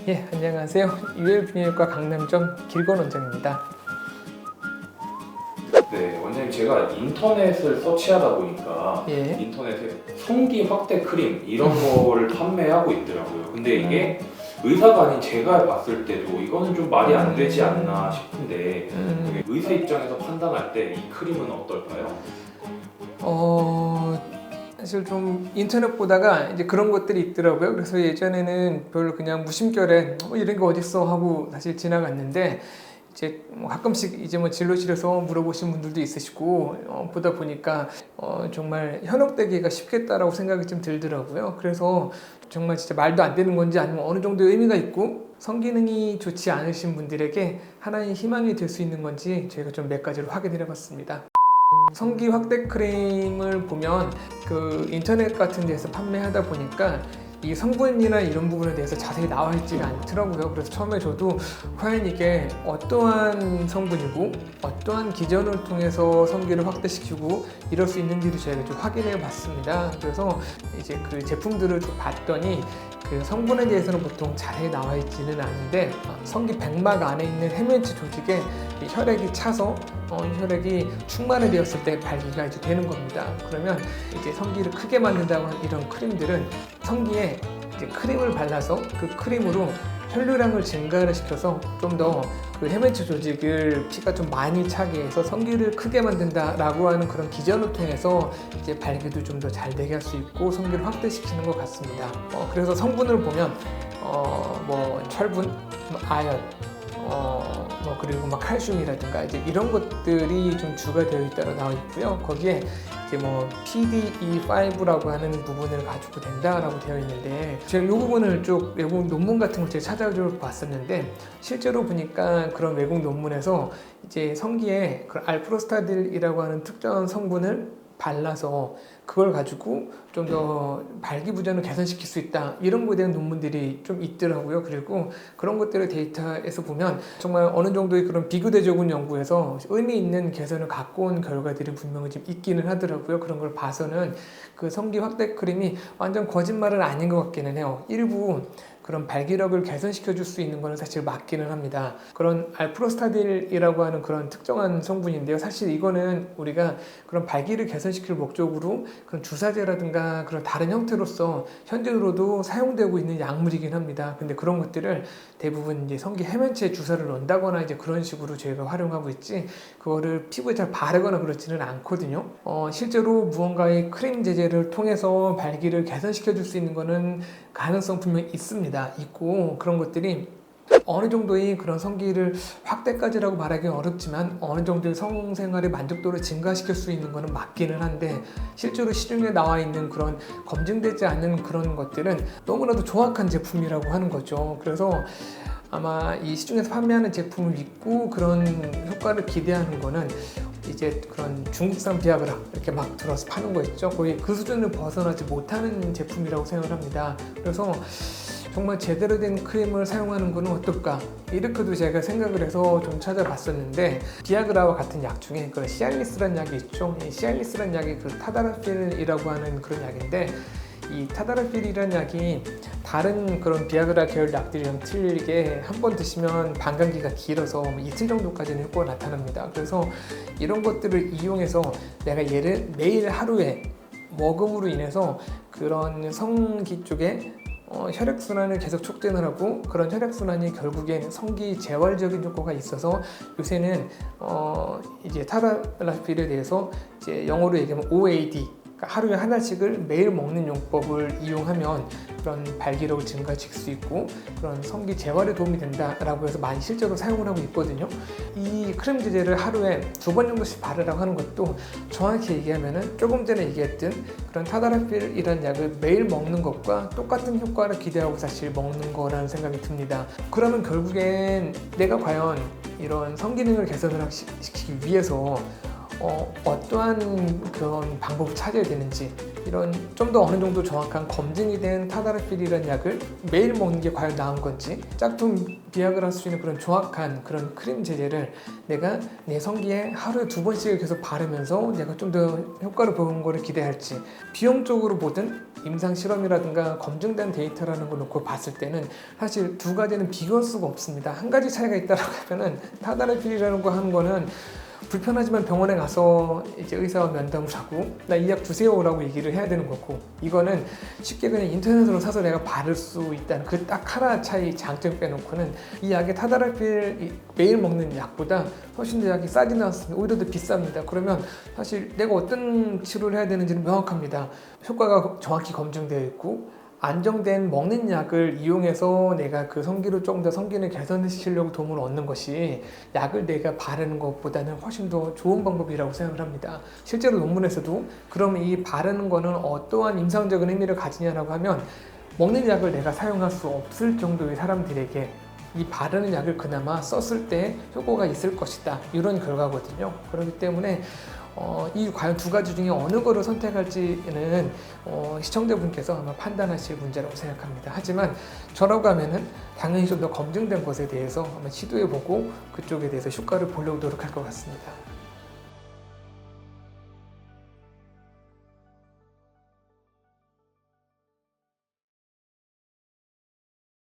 예, 안녕하세요. 유엘비뇨기과 강남점 길건 원장입니다. 네, 원장님 제가 인터넷을 서치하다 보니까 예. 인터넷에 성기 확대 크림 이런 거를 판매하고 있더라고요. 근데 이게 의사가 아닌 제가 봤을 때도 이거는 좀 말이 안 되지 않나 싶은데 이게 의사 입장에서 판단할 때 이 크림은 어떨까요? 사실 좀 인터넷 보다가 이제 그런 것들이 있더라고요. 그래서 예전에는 별로 그냥 무심결에 이런 게 어딨어 하고 사실 지나갔는데 이제 가끔씩 이제 진료실에서 물어보신 분들도 있으시고 보다 보니까 정말 현혹되기가 쉽겠다라고 생각이 좀 들더라고요. 그래서 정말 진짜 말도 안 되는 건지 아니면 어느 정도 의미가 있고 성기능이 좋지 않으신 분들에게 하나의 희망이 될 수 있는 건지 저희가 좀 몇 가지로 확인을 해봤습니다. 성기 확대 크림을 보면 그 인터넷 같은 데서 판매하다 보니까 이 성분이나 이런 부분에 대해서 자세히 나와 있지가 않더라고요. 그래서 처음에 저도 과연 이게 어떠한 성분이고 어떠한 기전을 통해서 성기를 확대시키고 이럴 수 있는지를 저희가 좀 확인해 봤습니다. 그래서 이제 그 제품들을 좀 봤더니 그 성분에 대해서는 보통 자세히 나와 있지는 않은데 성기 백막 안에 있는 해면체 조직에 혈액이 차서 혈액이 충만이 되었을 때 발기가 이제 되는 겁니다. 그러면 이제 성기를 크게 만든다고 하는 이런 크림들은 성기에 이제 크림을 발라서 그 크림으로 혈류량을 증가를 시켜서 좀 더 그 해면체 조직을 피가 좀 많이 차게 해서 성기를 크게 만든다라고 하는 그런 기전을 통해서 이제 발기도 좀 더 잘 되게 할 수 있고 성기를 확대시키는 것 같습니다. 그래서 성분을 보면 철분, 아연, 그리고 칼슘이라든가 이제 이런 것들이 좀 주가 되어 있다고 나와 있고요. 거기에 이제 PDE5라고 하는 부분을 가지고 된다라고 되어 있는데 제가 이 부분을 쭉 외국 논문 같은 걸 제가 찾아줘 봤었는데 실제로 보니까 그런 외국 논문에서 이제 성기에 그 알프로스타딜이라고 하는 특정한 성분을 발라서 그걸 가지고 좀 더 발기부전을 개선시킬 수 있다 이런 거에 대한 논문들이 좀 있더라고요. 그리고 그런 것들을 데이터에서 보면 정말 어느 정도의 그런 비교대조군 연구에서 의미 있는 개선을 갖고 온 결과들이 분명히 좀 있기는 하더라고요. 그런 걸 봐서는 그 성기 확대 크림이 완전 거짓말은 아닌 것 같기는 해요. 일부 그런 발기력을 개선시켜 줄 수 있는 거는 사실 맞기는 합니다. 그런 알프로스타딜이라고 하는 그런 특정한 성분인데요. 사실 이거는 우리가 그런 발기를 개선시킬 목적으로 그런 주사제라든가 그런 다른 형태로서 현재로도 사용되고 있는 약물이긴 합니다. 근데 그런 것들을 대부분 이제 성기 해면체에 주사를 넣는다거나 이제 그런 식으로 저희가 활용하고 있지 그거를 피부에 잘 바르거나 그렇지는 않거든요. 실제로 무언가의 크림 제제를 통해서 발기를 개선시켜 줄 수 있는 거는 가능성 분명히 있고 그런 것들이 어느 정도의 그런 성기를 확대까지라고 말하기는 어렵지만 어느 정도의 성생활의 만족도를 증가시킬 수 있는 것은 맞기는 한데 실제로 시중에 나와 있는 그런 검증되지 않은 그런 것들은 너무나도 조악한 제품이라고 하는 거죠. 그래서 아마 이 시중에서 판매하는 제품을 믿고 그런 효과를 기대하는 거는 이제 그런 중국산 비아그라 이렇게 막 들어서 파는 거 있죠. 거의 그 수준을 벗어나지 못하는 제품이라고 생각을 합니다. 그래서 정말 제대로 된 크림을 사용하는 것은 어떨까? 이렇게도 제가 생각을 해서 좀 찾아봤었는데 비아그라와 같은 약 중에 그 시알리스라는 약이 있죠. 이 시알리스라는 약이 그 타다라필이라고 하는 그런 약인데 이 타다라필이라는 약이 다른 그런 비아그라 계열 약들이랑 틀리게 한 번 드시면 반감기가 길어서 이틀 정도까지는 효과가 나타납니다. 그래서 이런 것들을 이용해서 내가 얘를 매일 하루에 먹음으로 인해서 그런 성기 쪽에 혈액순환을 계속 촉진을 하고 그런 혈액순환이 결국엔 성기 재활적인 효과가 있어서 요새는 이제 타다라필에 대해서 이제 영어로 얘기하면 OAD 하루에 하나씩을 매일 먹는 용법을 이용하면 그런 발기력을 증가시킬 수 있고 그런 성기 재활에 도움이 된다라고 해서 많이 실제로 사용을 하고 있거든요. 이 크림 제제를 하루에 2번 정도씩 바르라고 하는 것도 정확히 얘기하면은 조금 전에 얘기했던 그런 타다라필이라는 약을 매일 먹는 것과 똑같은 효과를 기대하고 사실 먹는 거라는 생각이 듭니다. 그러면 결국엔 내가 과연 이런 성기능을 개선을 시키기 위해서 어떠한 그런 방법을 찾아야 되는지 이런 좀 더 어느 정도 정확한 검증이 된 타다라필이라는 약을 매일 먹는 게 과연 나은 건지, 짝퉁 비약을 할 수 있는 그런 정확한 그런 크림 제제를 내가 내 성기에 하루에 2번씩을 계속 바르면서 내가 좀 더 효과를 보는 거를 기대할지, 비용적으로 보든 임상 실험이라든가 검증된 데이터라는 걸 놓고 봤을 때는 사실 두 가지는 비교할 수가 없습니다. 한 가지 차이가 있다라고 하면은 타다라필이라는 거 하는 거는 불편하지만 병원에 가서 이제 의사와 면담을 하고 나 이 약 주세요라고 얘기를 해야 되는 거고, 이거는 쉽게 그냥 인터넷으로 사서 내가 바를 수 있다는 그 딱 하나 차이 장점 빼놓고는 이 약의 타다라필 매일 먹는 약보다 훨씬 더 약이 싸지는 않습니다. 오히려 더 비쌉니다. 그러면 사실 내가 어떤 치료를 해야 되는지는 명확합니다. 효과가 정확히 검증되어 있고 안정된 먹는 약을 이용해서 내가 그 성기를 조금 더 성기를 개선시키려고 도움을 얻는 것이 약을 내가 바르는 것보다는 훨씬 더 좋은 방법이라고 생각을 합니다. 실제로 논문에서도 그러면 이 바르는 거는 어떠한 임상적인 의미를 가지냐라고 하면 먹는 약을 내가 사용할 수 없을 정도의 사람들에게 이 바르는 약을 그나마 썼을 때 효과가 있을 것이다, 이런 결과거든요. 그렇기 때문에 이 과연 두 가지 중에 어느 거를 선택할지는 시청자분께서 아마 판단하실 문제라고 생각합니다. 하지만 저라고 하면은 당연히 좀 더 검증된 것에 대해서 한번 시도해보고 그쪽에 대해서 효과를 보려고 노력할 것 같습니다.